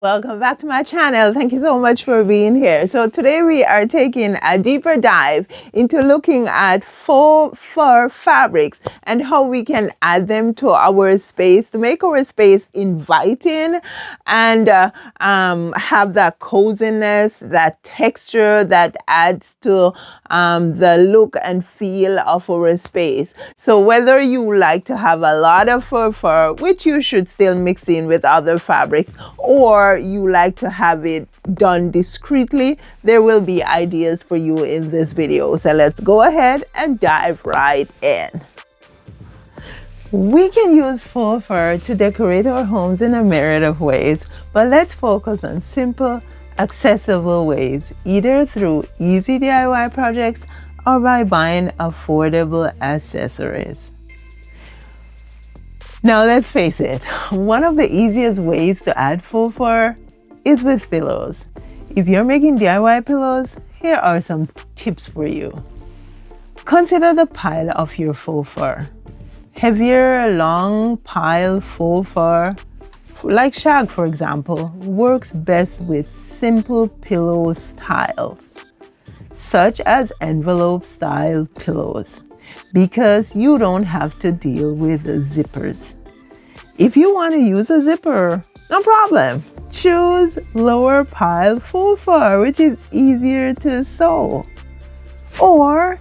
Welcome back to my channel. Thank you so much for being here. So today we are taking a deeper dive into looking at faux fur fabrics and how we can add them to our space to make our space inviting and have that coziness, that texture that adds to the look and feel of our space. So whether you like to have a lot of fur, which you should still mix in with other fabrics, or you like to have it done discreetly, there will be ideas for you in this video. So let's go ahead and dive right in. We can use faux fur to decorate our homes in a myriad of ways, but let's focus on simple, accessible ways, either through easy DIY projects or by buying affordable accessories. Now let's face it, one of the easiest ways to add faux fur is with pillows. If you're making DIY pillows, here are some tips for you. Consider the pile of your faux fur. Heavier, long pile faux fur, like shag for example, works best with simple pillow styles, such as envelope style pillows, because you don't have to deal with the zippers. If you want to use a zipper, no problem. Choose lower pile faux fur, which is easier to sew. Or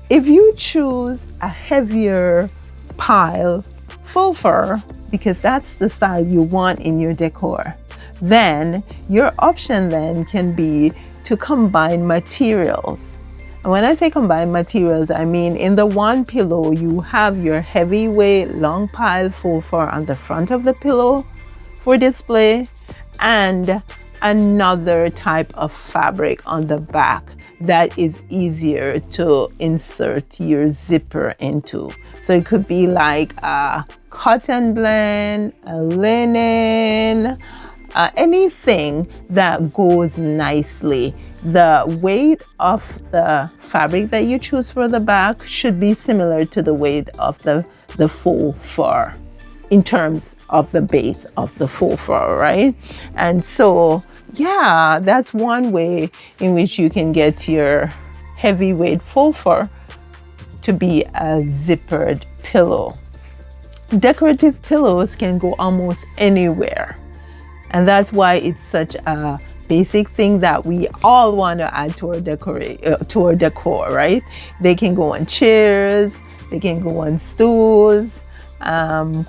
if you choose a heavier pile faux fur, because that's the style you want in your decor, then your option then can be to combine materials. And when I say combine materials, I mean in the one pillow you have your heavyweight long pile faux fur on the front of the pillow for display and another type of fabric on the back that is easier to insert your zipper into. So it could be like a cotton blend, a linen, anything that goes nicely. The weight of the fabric that you choose for the back should be similar to the weight of the faux fur in terms of the base of the faux fur, right? And so, yeah, that's one way in which you can get your heavyweight faux fur to be a zippered pillow. Decorative pillows can go almost anywhere. And that's why it's such a basic thing that we all want to add to our decor, right? They can go on chairs, they can go on stools,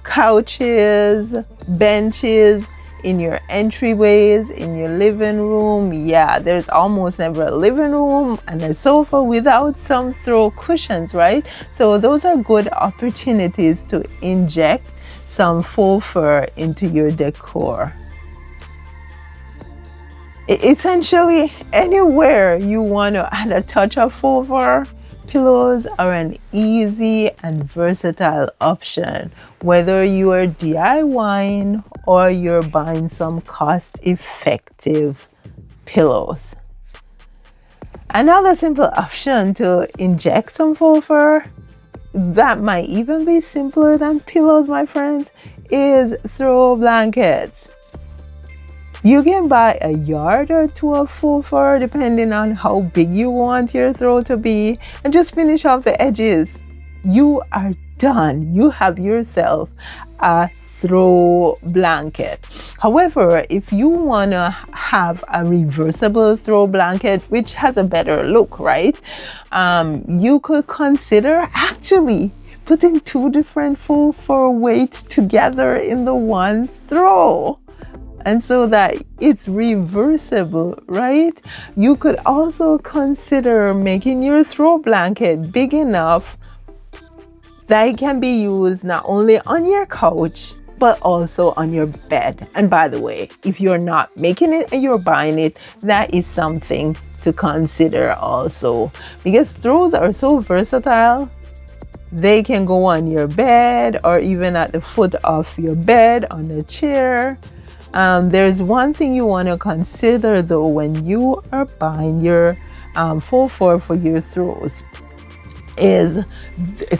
couches, benches, in your entryways, in your living room. Yeah, there's almost never a living room and a sofa without some throw cushions, right? So those are good opportunities to inject some faux fur into your decor. Essentially, anywhere you want to add a touch of faux fur, pillows are an easy and versatile option, whether you are DIYing or you're buying some cost-effective pillows. Another simple option to inject some faux fur that might even be simpler than pillows, my friends, is throw blankets. You can buy a yard or two of faux fur depending on how big you want your throw to be and just finish off the edges. You are done. You have yourself a throw blanket. However, if you want to have a reversible throw blanket, which has a better look, right? You could consider actually putting two different faux fur weights together in the one throw. And so that it's reversible, right? You could also consider making your throw blanket big enough that it can be used not only on your couch, but also on your bed. And by the way, if you're not making it and you're buying it, that is something to consider also. Because throws are so versatile. They can go on your bed or even at the foot of your bed on a chair. There's one thing you want to consider though when you are buying your faux fur for your throws is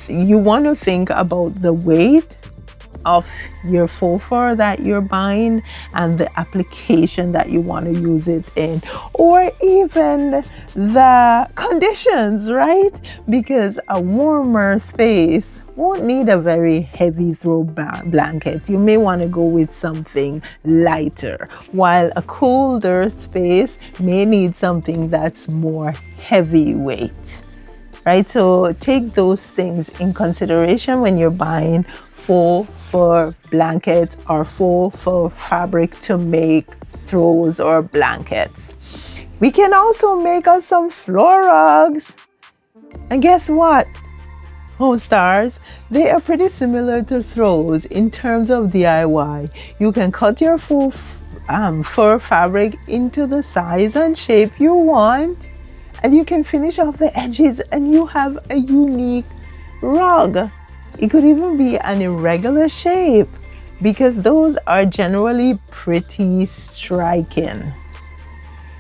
you want to think about the weight of your faux fur that you're buying and the application that you want to use it in, or even the conditions, right? Because a warmer space won't need a very heavy throw blanket. You may want to go with something lighter, while a colder space may need something that's more heavyweight, right? So take those things in consideration when you're buying faux fur blankets or faux fur fabric to make throws or blankets. We can also make us some floor rugs. And guess what? Oh, stars, they are pretty similar to throws in terms of DIY. You can cut your faux fur fabric into the size and shape you want, and you can finish off the edges and you have a unique rug. It could even be an irregular shape because those are generally pretty striking.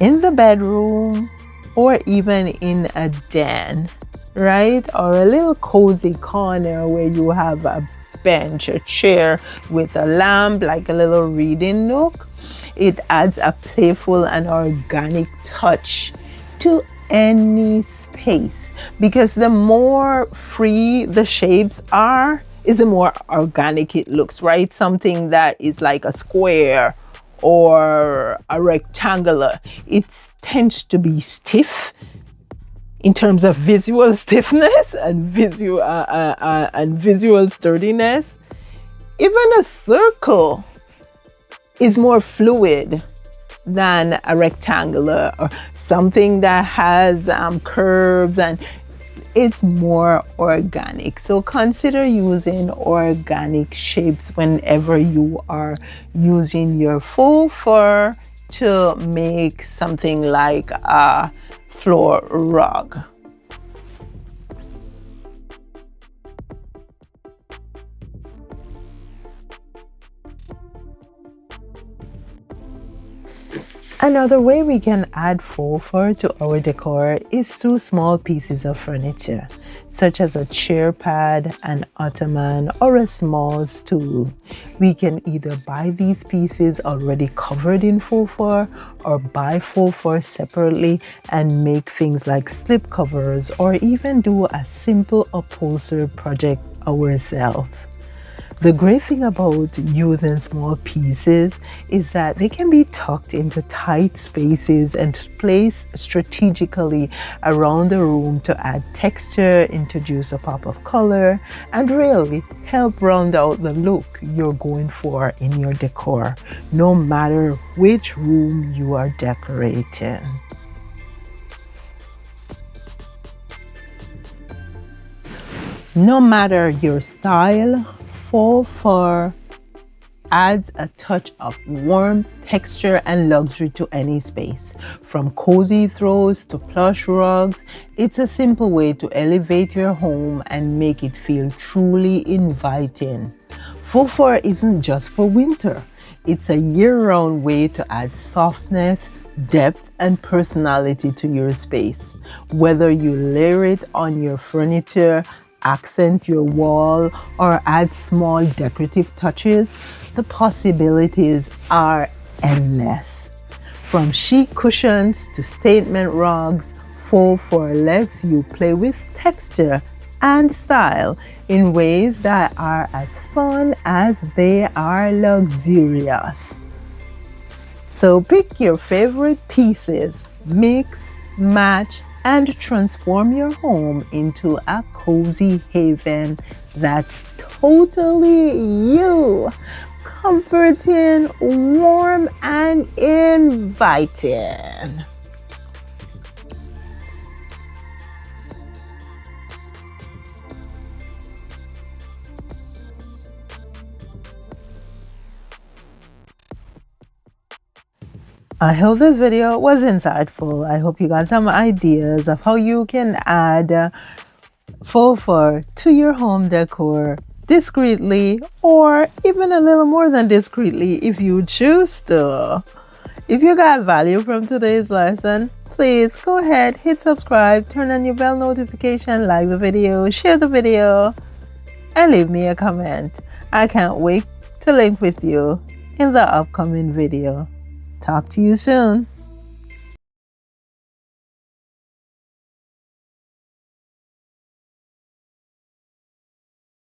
In the bedroom or even in a den, right? Or a little cozy corner where you have a bench, a chair with a lamp, like a little reading nook. It adds a playful and organic touch to any space, because the more free the shapes are, is the more organic it looks, right? Something that is like a square or a rectangular, it tends to be stiff in terms of visual stiffness and visual sturdiness. Even a circle is more fluid than a rectangular, or something that has curves, and it's more organic. So consider using organic shapes whenever you are using your faux fur to make something like a floor rug. Another way we can add faux fur to our decor is through small pieces of furniture, such as a chair pad, an ottoman, or a small stool. We can either buy these pieces already covered in faux fur or buy faux fur separately and make things like slip covers, or even do a simple upholstery project ourselves. The great thing about using small pieces is that they can be tucked into tight spaces and placed strategically around the room to add texture, introduce a pop of color, and really help round out the look you're going for in your decor, no matter which room you are decorating. No matter your style, faux fur adds a touch of warmth, texture, and luxury to any space. From cozy throws to plush rugs, it's a simple way to elevate your home and make it feel truly inviting. Faux fur isn't just for winter. It's a year-round way to add softness, depth, and personality to your space. Whether you layer it on your furniture, accent your wall, or add small decorative touches, the possibilities are endless. From chic cushions to statement rugs, faux fur lets you play with texture and style in ways that are as fun as they are luxurious. So pick your favorite pieces, mix, match, and transform your home into a cozy haven that's totally you. Comforting, warm, and inviting. I hope this video was insightful. I hope you got some ideas of how you can add faux fur to your home decor discreetly, or even a little more than discreetly if you choose to. If you got value from today's lesson, please go ahead, hit subscribe, turn on your bell notification, like the video, share the video. and leave me a comment. I can't wait to link with you in the upcoming video. Talk to you soon.